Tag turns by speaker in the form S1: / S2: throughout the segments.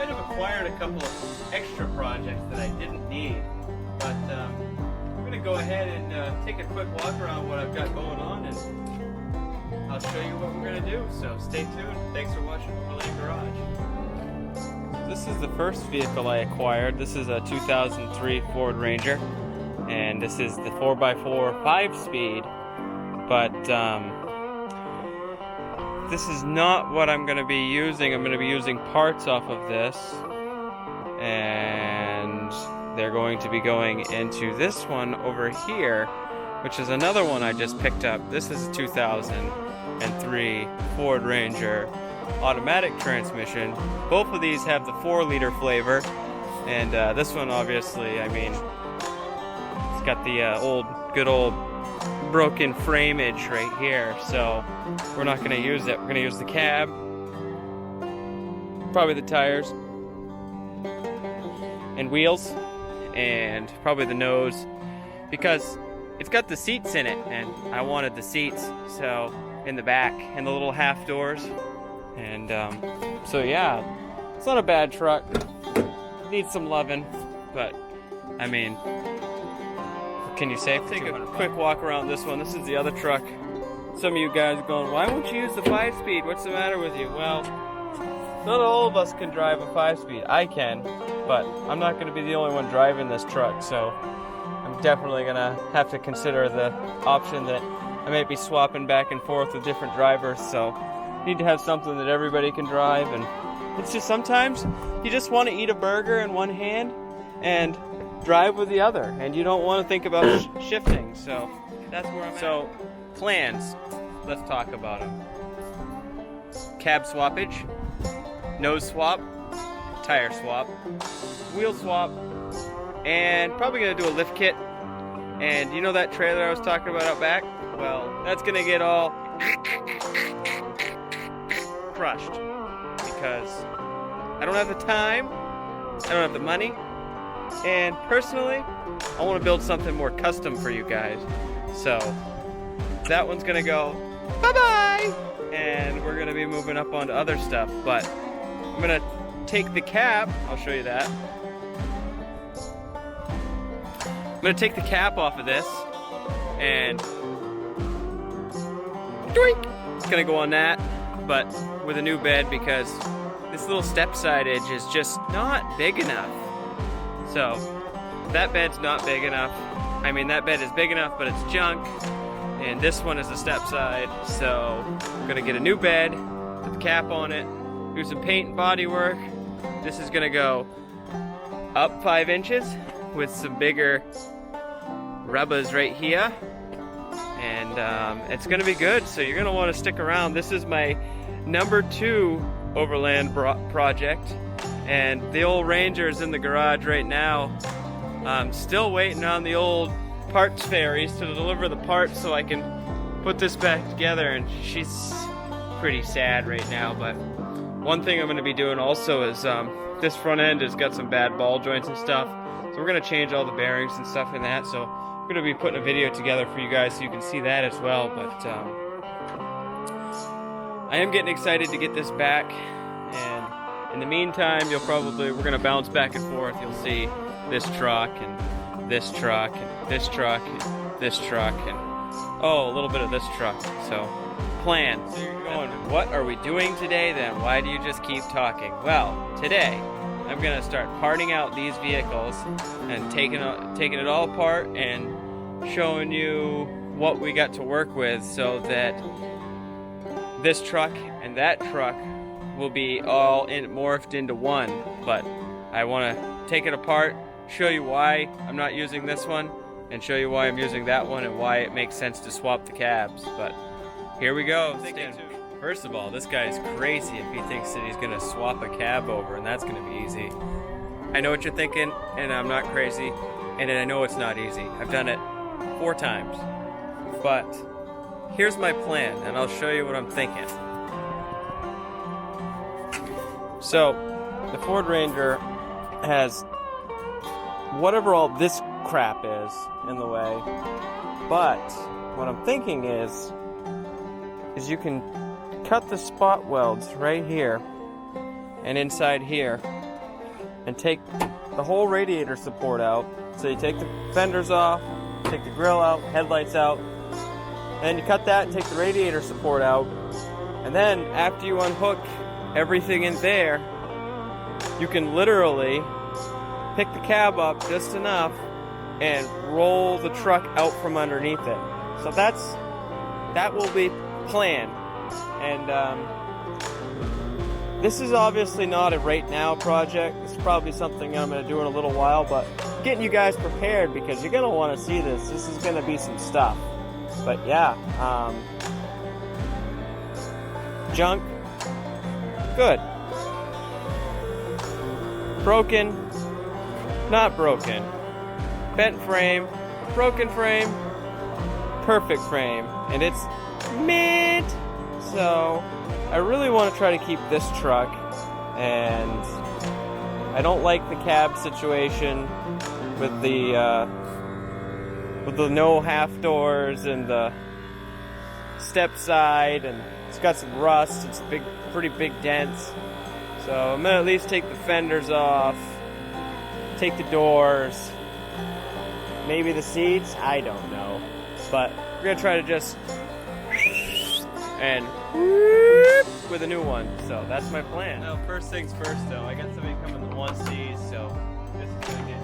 S1: might have acquired a couple of extra projects that I didn't need, but I'm going to go ahead and take a quick walk around what I've got going on, and I'll show you what we're going to do. So stay tuned. Thanks for watching Overland Garage. This is the first vehicle I acquired. This is a 2003 Ford Ranger, and this is the 4x4 5-speed, but this is not what I'm going to be using. I'm going to be using parts off of this, and they're going to be going into this one over here, which is another one I just picked up. This is a 2003 Ford Ranger automatic transmission. Both of these have the 4-liter flavor, and this one obviously, I mean, it's got the good old broken frameage right here, so we're not going to use it. We're going to use the cab, probably the tires and wheels, and probably the nose, because it's got the seats in it, and I wanted the seats so in the back and the little half doors, and so yeah, it's not a bad truck. It needs some loving, but I mean, can you say? Take a quick walk around this one. This is the other truck. Some of you guys are going, why won't you use the 5-speed? What's the matter with you? Well, not all of us can drive a 5-speed. I can, but I'm not going to be the only one driving this truck, so I'm definitely going to have to consider the option that I might be swapping back and forth with different drivers, so I need to have something that everybody can drive, and it's just sometimes you just want to eat a burger in one hand and drive with the other, and you don't want to think about shifting, so that's where I'm at. So, plans, let's talk about them. Cab swappage, nose swap, tire swap, wheel swap, and probably going to do a lift kit. And you know that trailer I was talking about out back? Well, that's going to get all crushed, because I don't have the time, I don't have the money, and personally, I want to build something more custom for you guys. So that one's gonna go bye-bye, and we're gonna be moving up onto other stuff. But I'm gonna take the cap, I'll show you that. I'm gonna take the cap off of this, and doink! It's gonna go on that, but with a new bed, because this little step side edge is just not big enough. So, that bed's not big enough. I mean, that bed is big enough, but it's junk. And this one is a step side. So, I'm gonna get a new bed, put the cap on it, do some paint and body work. This is gonna go up 5 inches with some bigger rubbers right here. And it's gonna be good, so you're gonna wanna stick around. This is my number 2 Overland project. And the old Ranger's in the garage right now. I'm still waiting on the old parts fairies to deliver the parts so I can put this back together, and she's pretty sad right now. But one thing I'm going to be doing also is this front end has got some bad ball joints and stuff, so we're going to change all the bearings and stuff in that. So I'm going to be putting a video together for you guys so you can see that as well. But I am getting excited to get this back, and in the meantime, we're going to bounce back and forth. You'll see this truck and this truck and this truck and this truck and, oh, a little bit of this truck. So, plan. So you're going, what are we doing today then? Why do you just keep talking? Well, today, I'm going to start parting out these vehicles and taking it all apart and showing you what we got to work with, so that this truck and that truck will be all morphed into one. But I want to take it apart, show you why I'm not using this one, and show you why I'm using that one, and why it makes sense to swap the cabs. But here we go. First of all, this guy's crazy if he thinks that he's going to swap a cab over, and that's going to be easy. I know what you're thinking, and I'm not crazy, and I know it's not easy. I've done it 4 times. But here's my plan, and I'll show you what I'm thinking. So, the Ford Ranger has whatever all this crap is in the way, but what I'm thinking is you can cut the spot welds right here and inside here and take the whole radiator support out. So you take the fenders off, take the grill out, headlights out, and you cut that and take the radiator support out. And then after you unhook everything in there, you can literally pick the cab up just enough and roll the truck out from underneath it. So that will be planned. And this is obviously not a right now project. This is probably something I'm going to do in a little while, but getting you guys prepared because you're going to want to see this. This is going to be some stuff. But yeah, junk, good. Broken, not broken. Bent frame, broken frame, perfect frame, and it's mint. So I really want to try to keep this truck, and I don't like the cab situation with the no half doors and the step side, and it's got some rust. It's pretty big dents. So I'm gonna at least take the fenders off, take the doors, maybe the seats, I don't know. But we're gonna try to just and with a new one. So that's my plan. Now, first things first though, I got somebody coming that wants these, so this is gonna get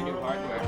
S1: new hardware.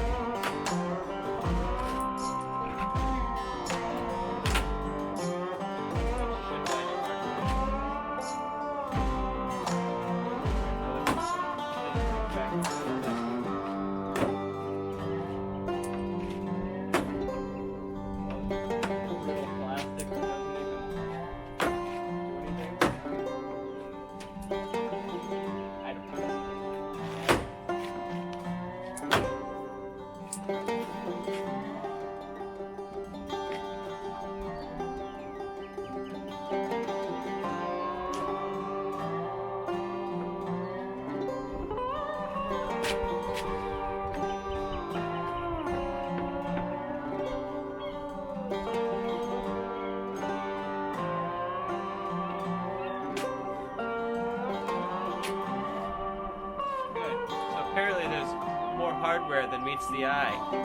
S1: Apparently there's more hardware than meets the eye. So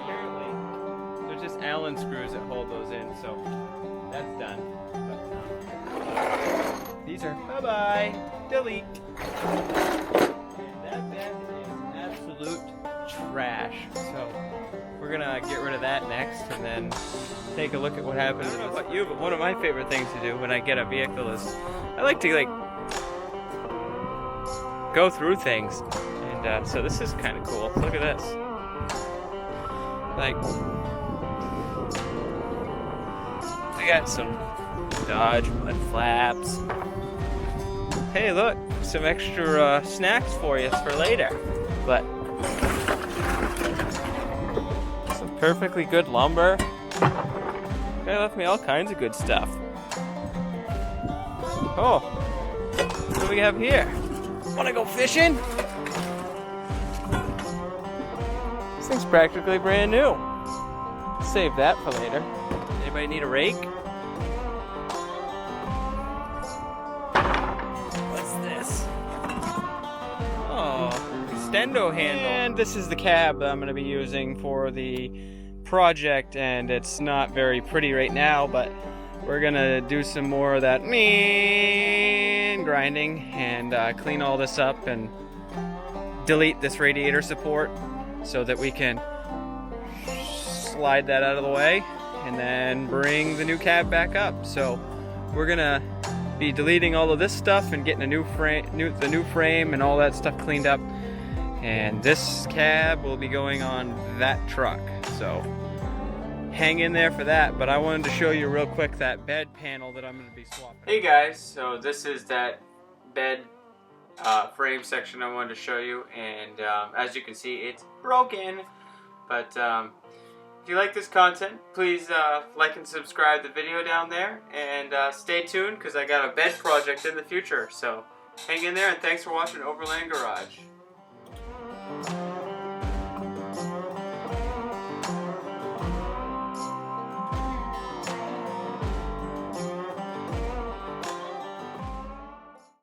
S1: apparently they're just Allen screws that hold those in, so that's done. But, these are bye-bye, delete. And that is absolute trash. So we're gonna get rid of that next and then take a look at what happens. I don't know about you, but one of my favorite things to do when I get a vehicle is I like to go through things, and so this is kind of cool. Look at this. Like, I got some Dodge mud flaps. Hey, look, some extra snacks for you for later. But some perfectly good lumber. They left me all kinds of good stuff. Oh, what do we have here? Wanna go fishing? This thing's practically brand new. Save that for later. Anybody need a rake? What's this? Oh, extendo handle. And this is the cab that I'm gonna be using for the project, and it's not very pretty right now, but we're gonna do some more of that grinding and clean all this up and delete this radiator support so that we can slide that out of the way and then bring the new cab back up. So we're gonna be deleting all of this stuff and getting a new frame, the new frame and all that stuff cleaned up, and this cab will be going on that truck. So hang in there for that. But I wanted to show you real quick that bed panel that I'm going to be swapping. Hey guys, so this is that bed frame section I wanted to show you, and as you can see, it's broken. But if you like this content, please like and subscribe the video down there, and stay tuned because I got a bed project in the future. So hang in there, and thanks for watching Overland Garage.